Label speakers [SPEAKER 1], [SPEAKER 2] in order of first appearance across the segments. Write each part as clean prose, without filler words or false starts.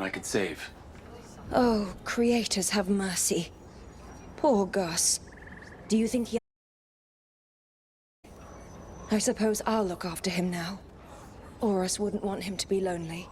[SPEAKER 1] I could save.
[SPEAKER 2] Oh, creators have mercy. Poor Gus. Do you think he... I suppose I'll look after him now. Horus wouldn't want him to be lonely.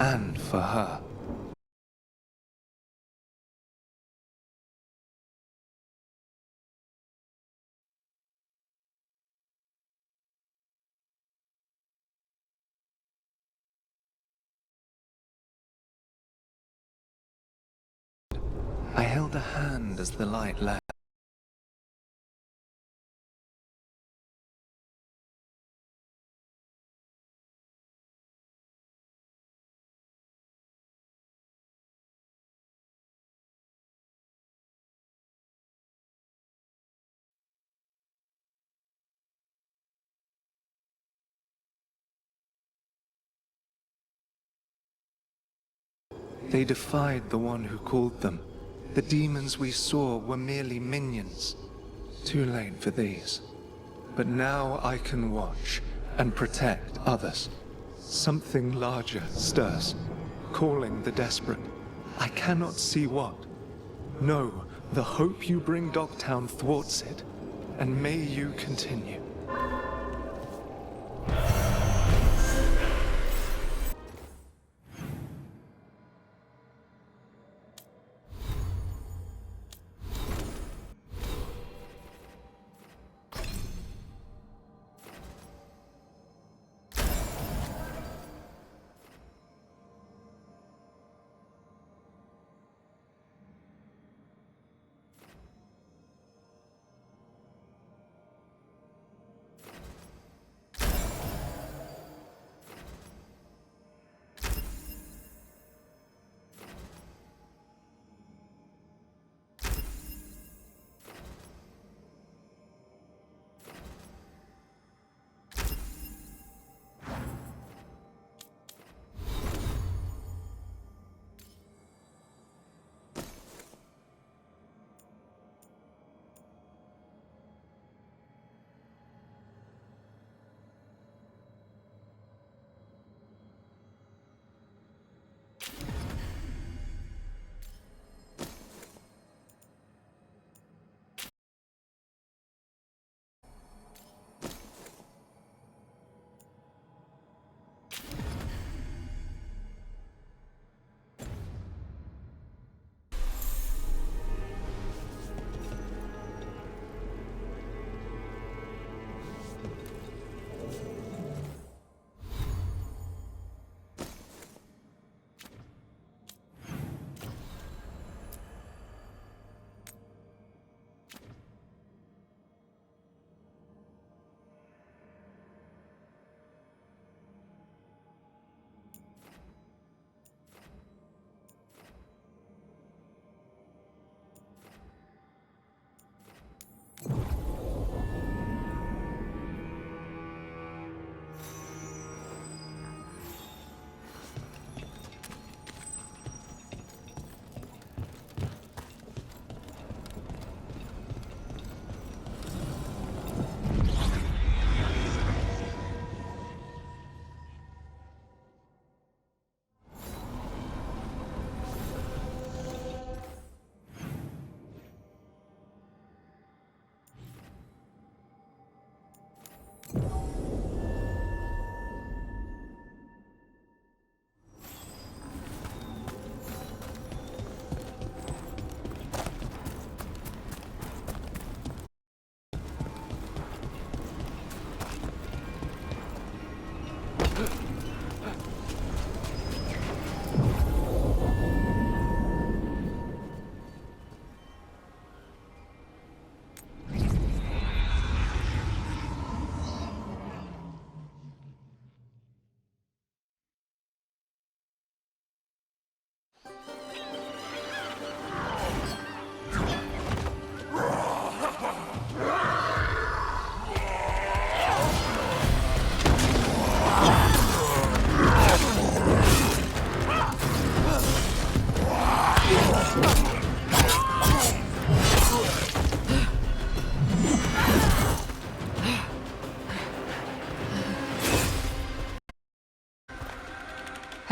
[SPEAKER 1] and for her. I held a hand as the light left. They defied the one who called them. The demons we saw were merely minions. Too late for these. But now I can watch and protect others. Something larger stirs, calling the desperate. I cannot see what. No, the hope you bring Dogtown thwarts it, and may you continue.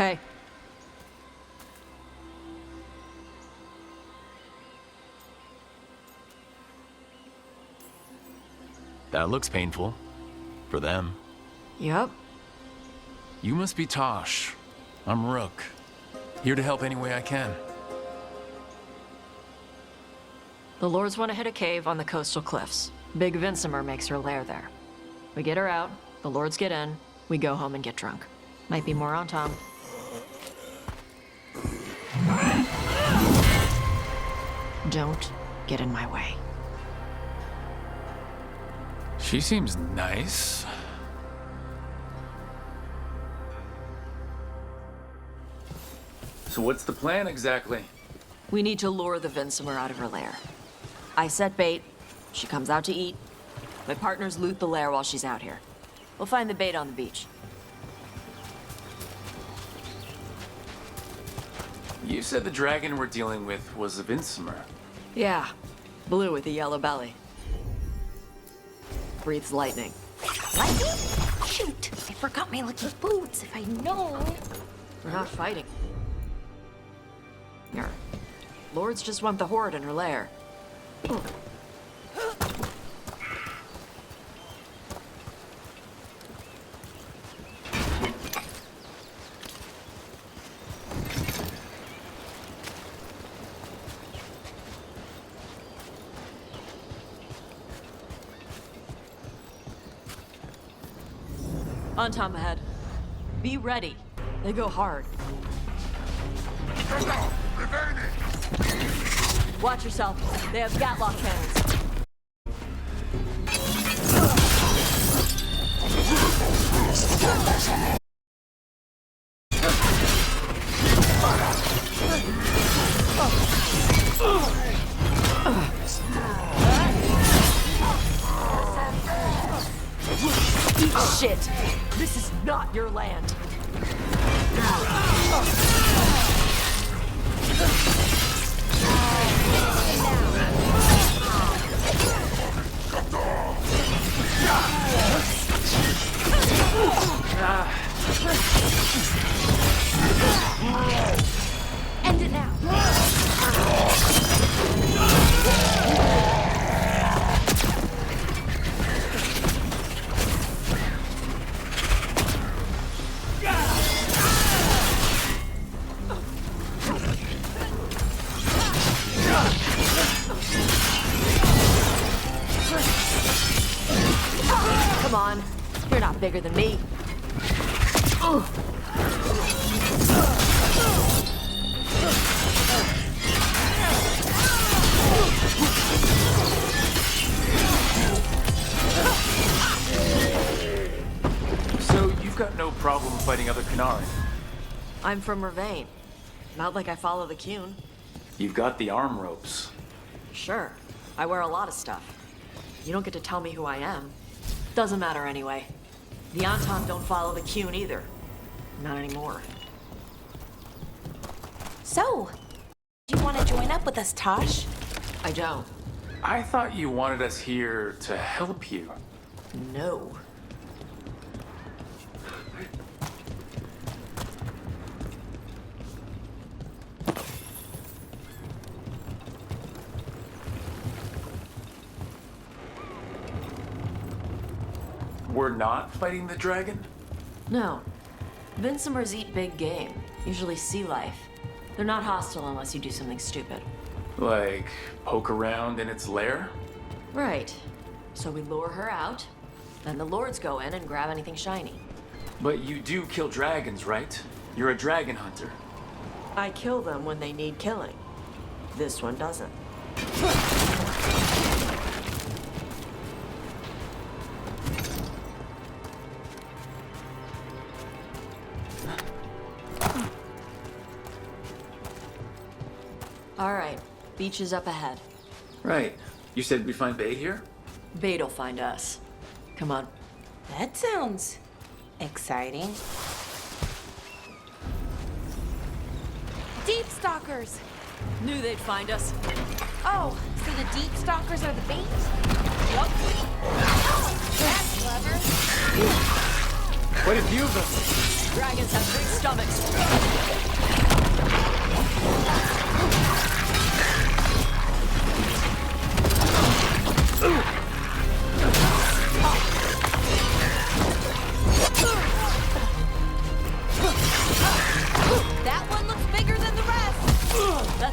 [SPEAKER 3] Hey.
[SPEAKER 4] That looks painful. For them.
[SPEAKER 3] Yup.
[SPEAKER 4] You must be Tosh.
[SPEAKER 3] I'm Rook. Here to help any way I can.
[SPEAKER 4] The Lords want to hit a cave on the coastal cliffs. Big Vincimer makes her lair there. We get her out, the Lords get in, we go home and get drunk. Might be more on Tom. Don't get in my way.
[SPEAKER 3] She seems nice. So what's the plan exactly?
[SPEAKER 4] We need to lure the Vincimer out of her lair. I set bait, she comes out to eat. My partners loot the lair while she's out here. We'll find the bait on the beach.
[SPEAKER 3] You said the dragon we're dealing with was a Vincimer.
[SPEAKER 4] Yeah, blue with a yellow belly. Breathes lightning.
[SPEAKER 5] Lightning? Shoot! I forgot my lucky boots. If I know.
[SPEAKER 4] We're not fighting. Here. Lords just want the Horde in her lair. On Tom ahead. Be ready. They go hard. Watch yourself. They have Gatlock cannons. Eat shit. This is not your land.
[SPEAKER 5] End it now.
[SPEAKER 4] Come on. You're not bigger than me.
[SPEAKER 3] So you've got no problem fighting other Kanaran?
[SPEAKER 4] I'm from Ravain. Not like I follow the Qun.
[SPEAKER 3] You've got the arm ropes.
[SPEAKER 4] Sure. I wear a lot of stuff. You don't get to tell me who I am. Doesn't matter anyway. The Anton don't follow the Qun either. Not anymore.
[SPEAKER 5] So, do you want to join up with us, Tosh?
[SPEAKER 4] I don't.
[SPEAKER 3] I thought you wanted us here to help you.
[SPEAKER 4] No.
[SPEAKER 3] We're not fighting the dragon?
[SPEAKER 4] No. Vincimers eat big game, usually sea life. They're not hostile unless you do something stupid.
[SPEAKER 3] Like, poke around in its lair?
[SPEAKER 4] Right. So we lure her out, then the Lords go in and grab anything shiny.
[SPEAKER 3] But you do kill dragons, right? You're a dragon hunter.
[SPEAKER 4] I kill them when they need killing. This one doesn't. All right, beach is up ahead.
[SPEAKER 3] Right. You said we find bait here?
[SPEAKER 4] Bait'll find us. Come on.
[SPEAKER 5] That sounds exciting. Deep stalkers!
[SPEAKER 4] Knew they'd find us.
[SPEAKER 5] Oh, so the deep stalkers are the bait?
[SPEAKER 4] Yup.
[SPEAKER 5] That's clever.
[SPEAKER 3] Quite a few of them.
[SPEAKER 4] Dragons have big stomachs.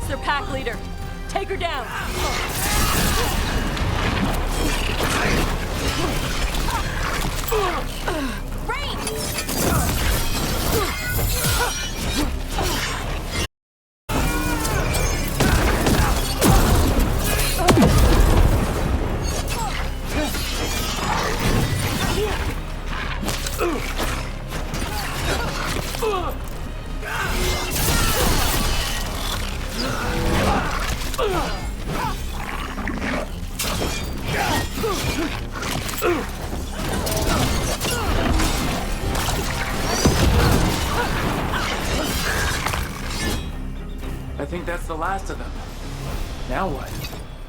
[SPEAKER 4] their pack leader. Take her down.
[SPEAKER 3] I think that's the last of them. Now what?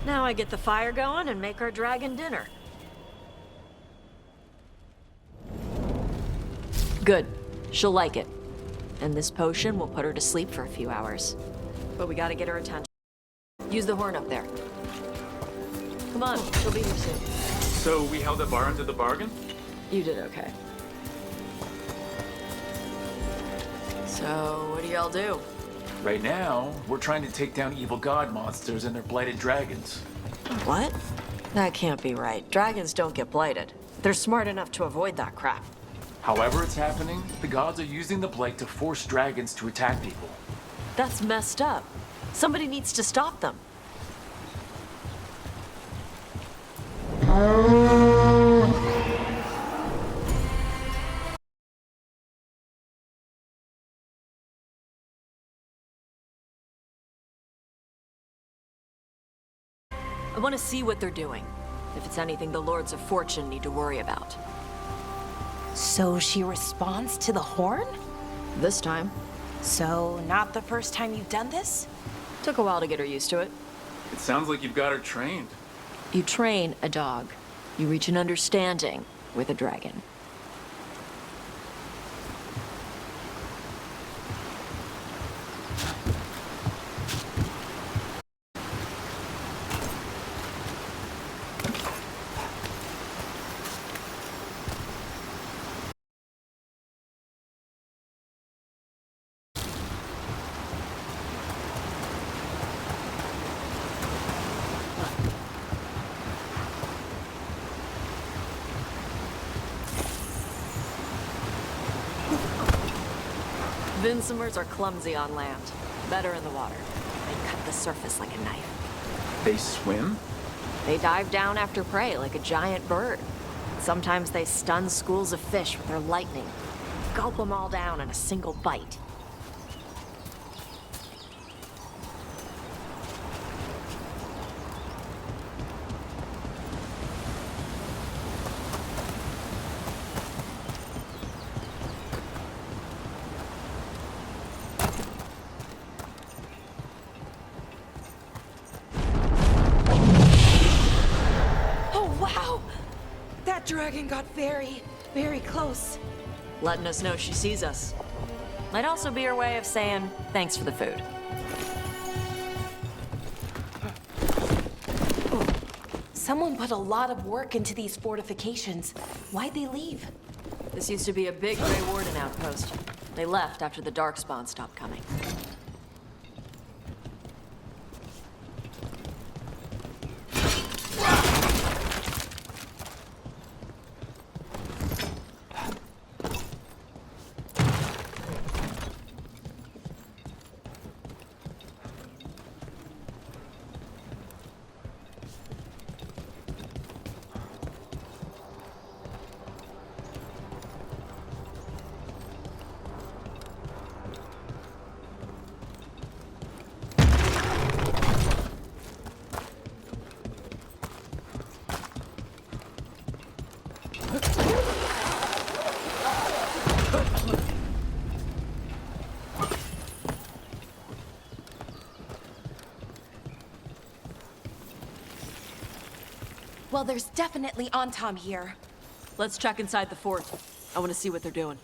[SPEAKER 4] Now I get the fire going and make our dragon dinner. Good. She'll like it. And this potion will put her to sleep for a few hours. But we gotta get her attention. Use the horn up there. Come on, she'll be here soon.
[SPEAKER 3] So we held up our end of the bargain?
[SPEAKER 4] You did okay. So, what do y'all do?
[SPEAKER 3] Right now, we're trying to take down evil god monsters and their blighted dragons.
[SPEAKER 4] What? That can't be right. Dragons don't get blighted. They're smart enough to avoid that crap.
[SPEAKER 3] However it's happening, the gods are using the blight to force dragons to attack people.
[SPEAKER 4] That's messed up. Somebody needs to stop them. I want to see what they're doing. If it's anything the Lords of Fortune need to worry about.
[SPEAKER 5] So she responds to the horn?
[SPEAKER 4] This time.
[SPEAKER 5] So, not the first time you've done this?
[SPEAKER 4] Took a while to get her used to it.
[SPEAKER 3] It sounds like you've got her trained.
[SPEAKER 4] You train a dog. You reach an understanding with a dragon. Vinsomers are clumsy on land, better in the water. They cut the surface like a knife.
[SPEAKER 3] They swim?
[SPEAKER 4] They dive down after prey like a giant bird. Sometimes they stun schools of fish with their lightning. Gulp them all down in a single bite.
[SPEAKER 5] That dragon got very, very close.
[SPEAKER 4] Letting us know she sees us. Might also be her way of saying thanks for the food.
[SPEAKER 5] Someone put a lot of work into these fortifications. Why'd they leave?
[SPEAKER 4] This used to be a big Grey Warden outpost. They left after the Darkspawn stopped coming.
[SPEAKER 5] Well, there's definitely Antom here.
[SPEAKER 4] Let's check inside the fort. I want to see what they're doing.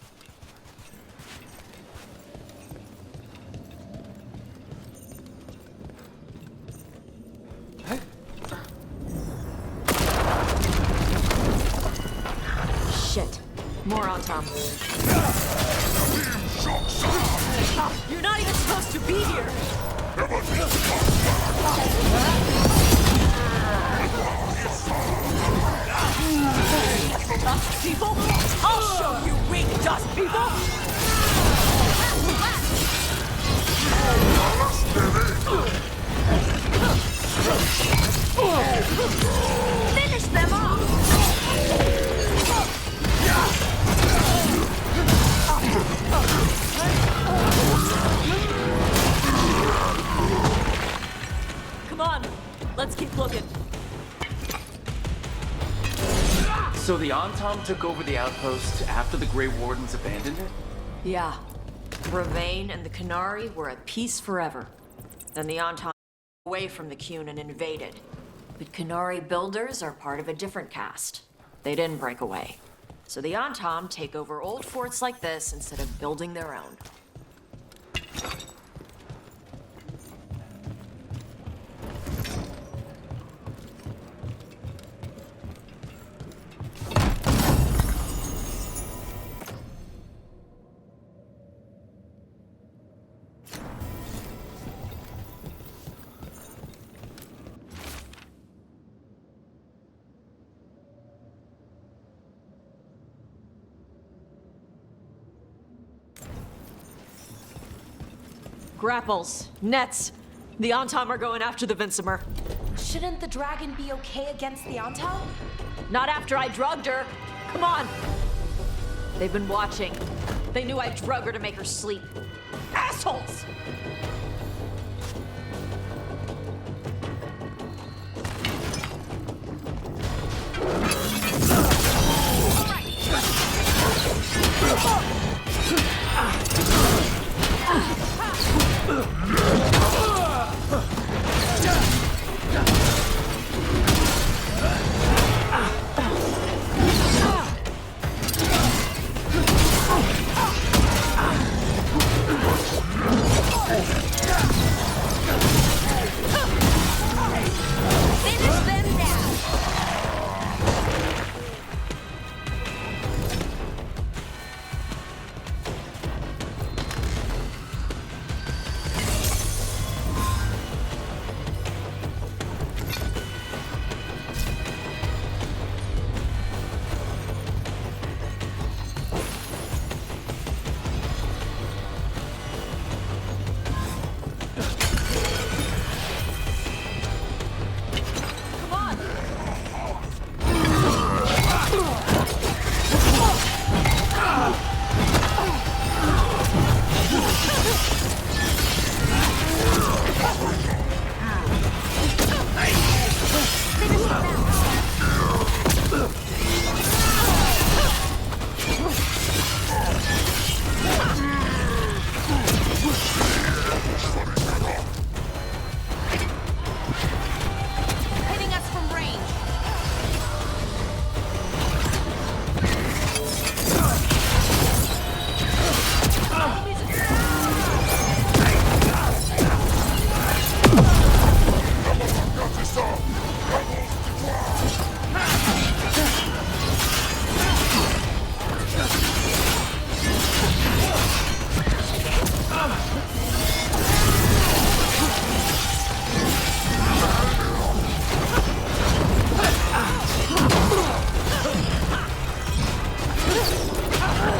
[SPEAKER 4] Shit. More on Tom. You're not even supposed to be here!
[SPEAKER 6] Dust people? I'll show you weak dust people! Finish them off! Come on, let's keep looking.
[SPEAKER 3] So the Antom took over the outpost after the Grey Wardens abandoned it?
[SPEAKER 4] Yeah. Ravain and the Canary were at peace forever. Then the Anton away from the Qun and invaded. But Canary builders are part of a different caste. They didn't break away. So the Antom take over old forts like this instead of building their own. Grapples, nets. The Antom are going after the Vincemer.
[SPEAKER 5] Shouldn't the dragon be okay against the Antom?
[SPEAKER 4] Not after I drugged her. Come on. They've been watching. They knew I drug her to make her sleep. Assholes!
[SPEAKER 5] Finish them now!
[SPEAKER 4] Come on!
[SPEAKER 5] Hitting us from range.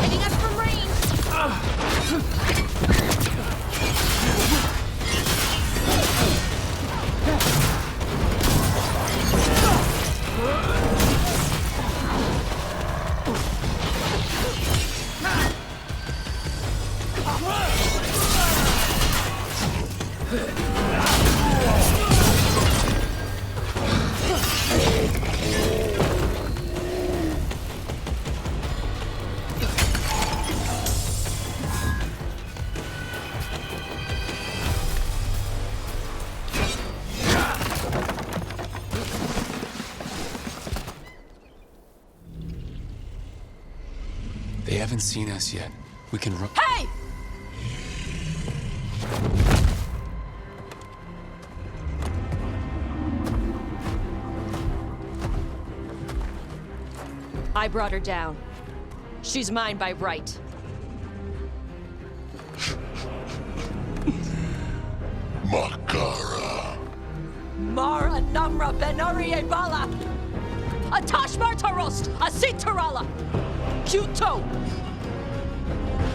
[SPEAKER 5] Hitting us from range.
[SPEAKER 3] They haven't seen us yet. We can run.
[SPEAKER 4] Hey! I brought her down. She's mine by right.
[SPEAKER 7] Makara.
[SPEAKER 6] Ara Benarie Bala! A Tashmar Tarost! A Sitarala! Kyuto!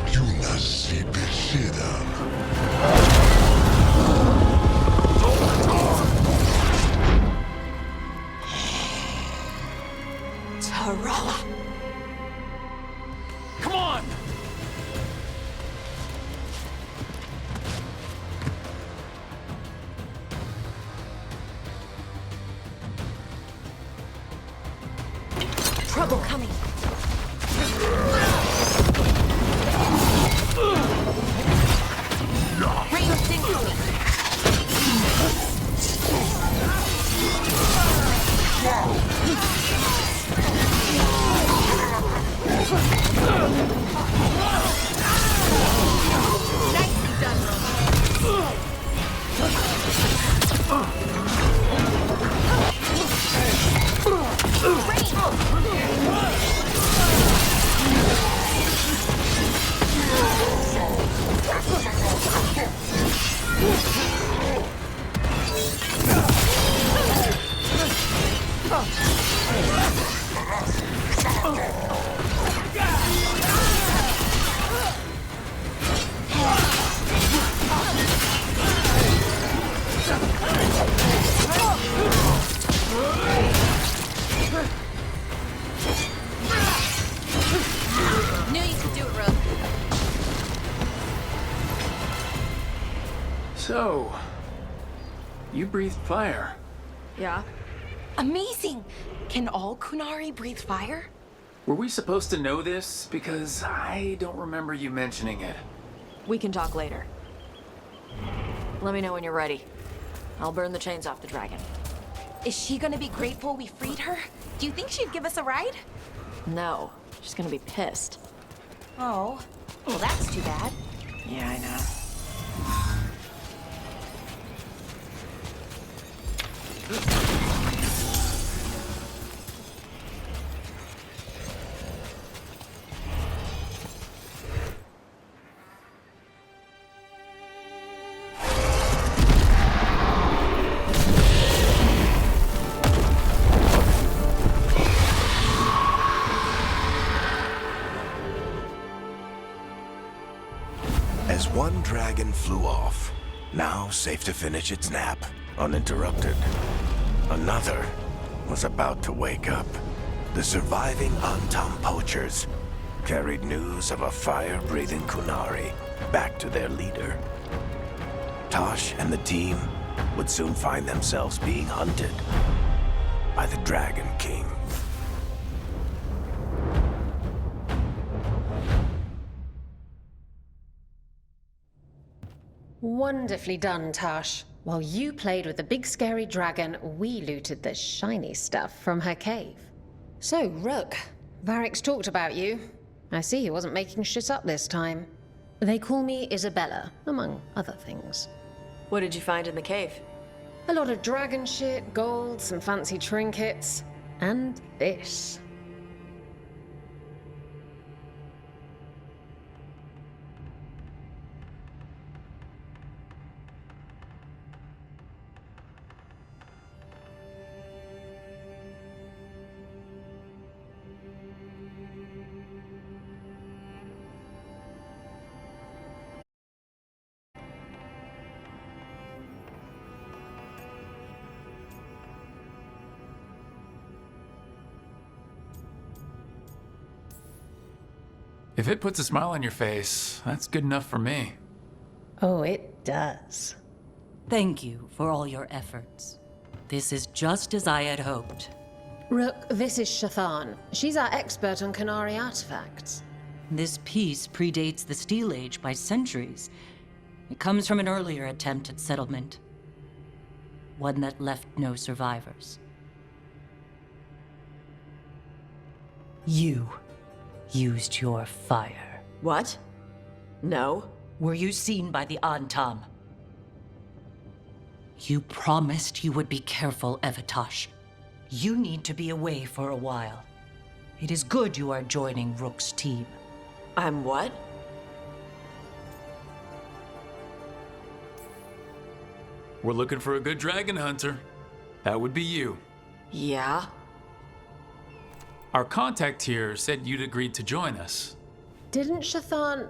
[SPEAKER 7] Yunasi Beshida.
[SPEAKER 6] Tarala!
[SPEAKER 3] Come on!
[SPEAKER 5] Trouble coming. Reinforced incoming. Nicely done, Knew you could do it, Rogue.
[SPEAKER 3] So, you breathed fire.
[SPEAKER 4] Yeah?
[SPEAKER 5] Amazing! Can all Kunari breathe fire?
[SPEAKER 3] Were we supposed to know this? Because I don't remember you mentioning it.
[SPEAKER 4] We can talk later. Let me know when you're ready. I'll burn the chains off the dragon.
[SPEAKER 5] Is she gonna be grateful we freed her? Do you think she'd give us a ride?
[SPEAKER 4] No, she's gonna be pissed.
[SPEAKER 5] Oh. Well, that's too bad.
[SPEAKER 4] Yeah, I know.
[SPEAKER 7] As one dragon flew off, now safe to finish its nap, uninterrupted, another was about to wake up. The surviving Antam poachers carried news of a fire-breathing Kunari back to their leader. Tosh and the team would soon find themselves being hunted by the Dragon King.
[SPEAKER 8] Wonderfully done, Tash. While you played with the big scary dragon, we looted the shiny stuff from her cave. So, Rook, Varric's talked about you. I see he wasn't making shit up this time. They call me Isabella, among other things.
[SPEAKER 4] What did you find in the cave?
[SPEAKER 8] A lot of dragon shit, gold, some fancy trinkets, and this.
[SPEAKER 3] If it puts a smile on your face, that's good enough for me.
[SPEAKER 8] Oh, it does.
[SPEAKER 9] Thank you for all your efforts. This is just as I had hoped.
[SPEAKER 8] Rook, this is Shathan. She's our expert on Kunari artifacts.
[SPEAKER 9] This piece predates the Steel Age by centuries. It comes from an earlier attempt at settlement. One that left no survivors. You used your fire.
[SPEAKER 4] What? No.
[SPEAKER 9] Were you seen by the Antam? You promised you would be careful, Evatosh. You need to be away for a while. It is good you are joining Rook's team.
[SPEAKER 4] I'm what?
[SPEAKER 3] We're looking for a good dragon hunter.
[SPEAKER 10] That would be you.
[SPEAKER 4] Yeah?
[SPEAKER 10] Our contact here said you'd agreed to join us.
[SPEAKER 8] Didn't Shathan...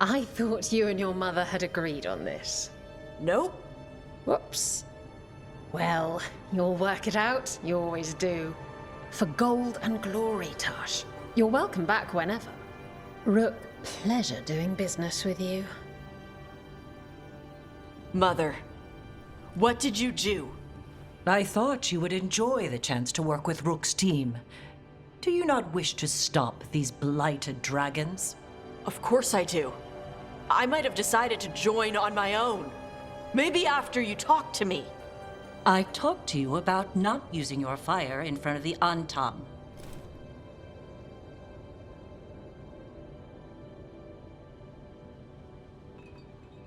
[SPEAKER 8] I thought you and your mother had agreed on this.
[SPEAKER 4] Nope.
[SPEAKER 8] Whoops. Well, you'll work it out. You always do. For gold and glory, Tash. You're welcome back whenever. Rook, pleasure doing business with you.
[SPEAKER 4] Mother, what did you do?
[SPEAKER 9] I thought you would enjoy the chance to work with Rook's team. Do you not wish to stop these blighted dragons?
[SPEAKER 4] Of course I do. I might have decided to join on my own. Maybe after you talked to me.
[SPEAKER 9] I talked to you about not using your fire in front of the Antam.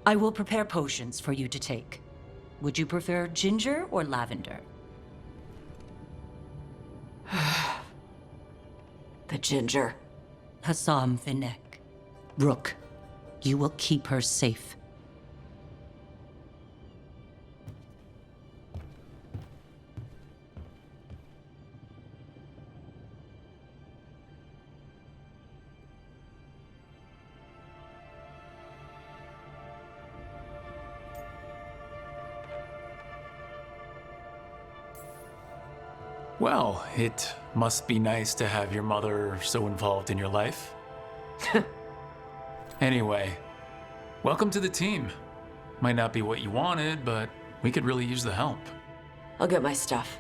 [SPEAKER 9] I will prepare potions for you to take. Would you prefer ginger or lavender?
[SPEAKER 4] The ginger.
[SPEAKER 9] Hassam Finek. Rook, you will keep her safe.
[SPEAKER 10] Well, it must be nice to have your mother so involved in your life. Anyway, welcome to the team. Might not be what you wanted, but we could really use the help.
[SPEAKER 4] I'll get my stuff.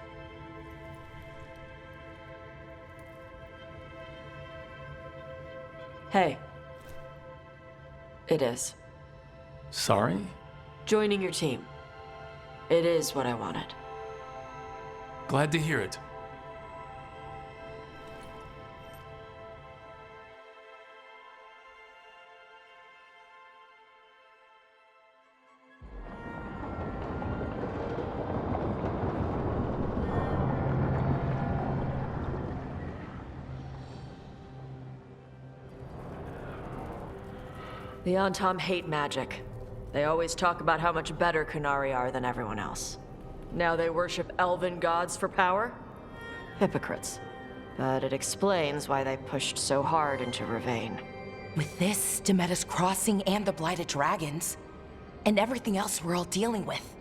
[SPEAKER 4] Hey. It is.
[SPEAKER 10] Sorry?
[SPEAKER 4] Joining your team. It is what I wanted.
[SPEAKER 10] Glad to hear it.
[SPEAKER 4] The Antam hate magic. They always talk about how much better Qunari are than everyone else. Now they worship elven gods for power? Hypocrites. But it explains why they pushed so hard into Ravane.
[SPEAKER 5] With this, Demeter's Crossing and the Blighted Dragons, and everything else we're all dealing with,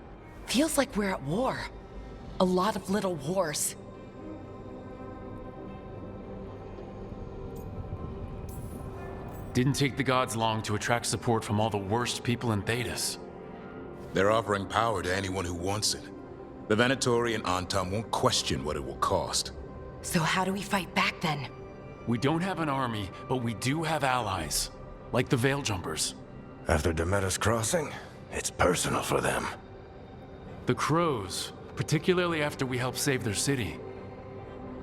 [SPEAKER 5] feels like we're at war. A lot of little wars.
[SPEAKER 10] Didn't take the gods long to attract support from all the worst people in Thedas.
[SPEAKER 11] They're offering power to anyone who wants it. The Venatori and Antam won't question what it will cost.
[SPEAKER 5] So how do we fight back then?
[SPEAKER 10] We don't have an army, but we do have allies. Like the Veil Jumpers.
[SPEAKER 7] After Demeter's Crossing, it's personal for them.
[SPEAKER 10] The Crows, particularly after we helped save their city.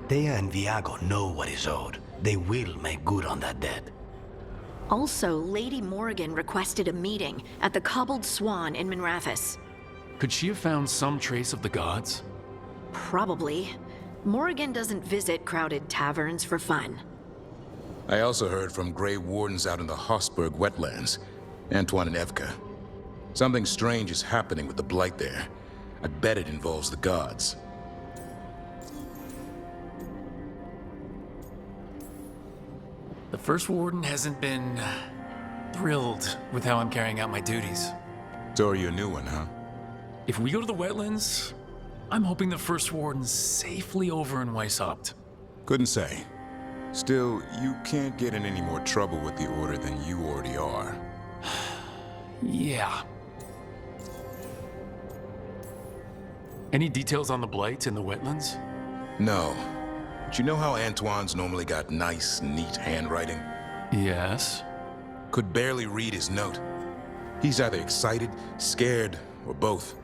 [SPEAKER 12] Thea and Viago know what is owed. They will make good on that debt.
[SPEAKER 13] Also, Lady Morrigan requested a meeting at the Cobbled Swan in Minrathous.
[SPEAKER 10] Could she have found some trace of the gods?
[SPEAKER 13] Probably. Morrigan doesn't visit crowded taverns for fun.
[SPEAKER 11] I also heard from Grey Wardens out in the Hossberg wetlands, Antoine and Evka. Something strange is happening with the Blight there. I bet it involves the gods.
[SPEAKER 10] The First Warden hasn't been thrilled with how I'm carrying out my duties.
[SPEAKER 11] So are you a new one, huh?
[SPEAKER 10] If we go to the wetlands, I'm hoping the First Warden's safely over in Weishaupt.
[SPEAKER 11] Couldn't say. Still, you can't get in any more trouble with the Order than you already are.
[SPEAKER 10] Yeah. Any details on the Blight in the wetlands?
[SPEAKER 11] No. But you know how Antoine's normally got nice, neat handwriting?
[SPEAKER 10] Yes.
[SPEAKER 11] Could barely read his note. He's either excited, scared, or both.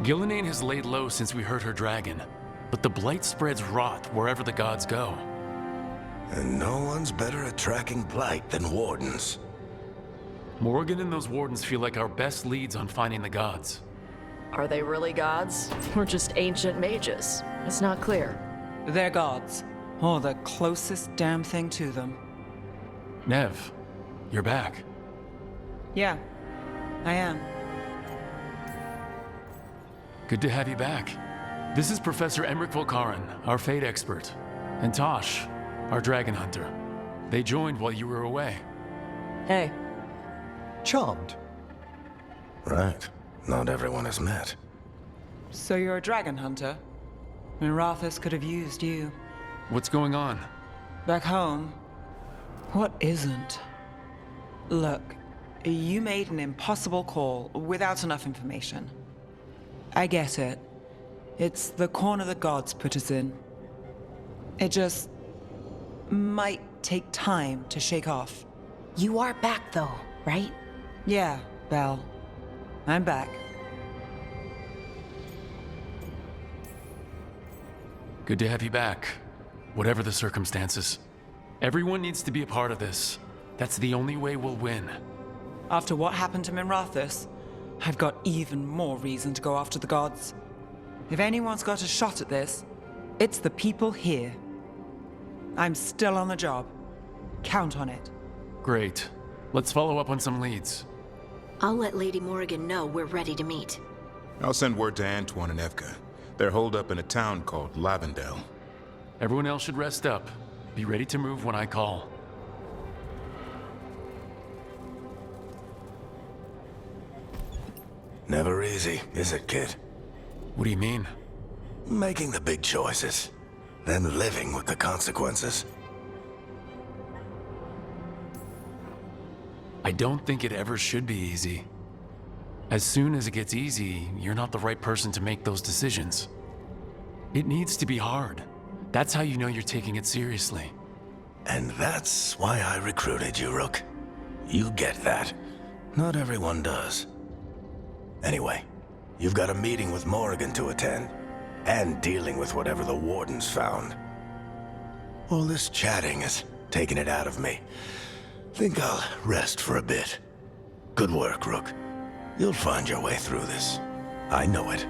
[SPEAKER 10] Gillenane has laid low since we heard her dragon, but the Blight spreads rot wherever the gods go.
[SPEAKER 7] And no one's better at tracking Blight than Wardens.
[SPEAKER 10] Morrigan and those Wardens feel like our best leads on finding the gods.
[SPEAKER 4] Are they really gods? Or just ancient mages? It's not clear.
[SPEAKER 14] They're gods. Or the closest damn thing to them.
[SPEAKER 10] Nev, you're back.
[SPEAKER 14] Yeah, I am.
[SPEAKER 10] Good to have you back. This is Professor Emmerich Volkaren, our fate expert, and Tosh, our dragon hunter. They joined while you were away.
[SPEAKER 14] Hey.
[SPEAKER 12] Charmed.
[SPEAKER 7] Right. Not everyone has met.
[SPEAKER 14] So you're a dragon hunter? Minrathous could have used you.
[SPEAKER 10] What's going on?
[SPEAKER 14] Back home, what isn't? Look, you made an impossible call without enough information. I get it. It's the corner the gods put us in. It just might take time to shake off.
[SPEAKER 5] You are back, though, right?
[SPEAKER 14] Yeah, Belle. I'm back.
[SPEAKER 10] Good to have you back, whatever the circumstances. Everyone needs to be a part of this. That's the only way we'll win.
[SPEAKER 14] After what happened to Minrathous, I've got even more reason to go after the gods. If anyone's got a shot at this, it's the people here. I'm still on the job. Count on it.
[SPEAKER 10] Great. Let's follow up on some leads.
[SPEAKER 13] I'll let Lady Morrigan know we're ready to meet.
[SPEAKER 11] I'll send word to Antoine and Evka. They're holed up in a town called Lavendel.
[SPEAKER 10] Everyone else should rest up. Be ready to move when I call.
[SPEAKER 7] Never easy, is it, kid?
[SPEAKER 10] What do you mean?
[SPEAKER 7] Making the big choices, then living with the consequences.
[SPEAKER 10] I don't think it ever should be easy. As soon as it gets easy, you're not the right person to make those decisions. It needs to be hard. That's how you know you're taking it seriously.
[SPEAKER 7] And that's why I recruited you, Rook. You get that. Not everyone does. Anyway, you've got a meeting with Morrigan to attend, and dealing with whatever the Wardens found. All this chatting is taking it out of me. Think I'll rest for a bit. Good work, Rook. You'll find your way through this. I know it.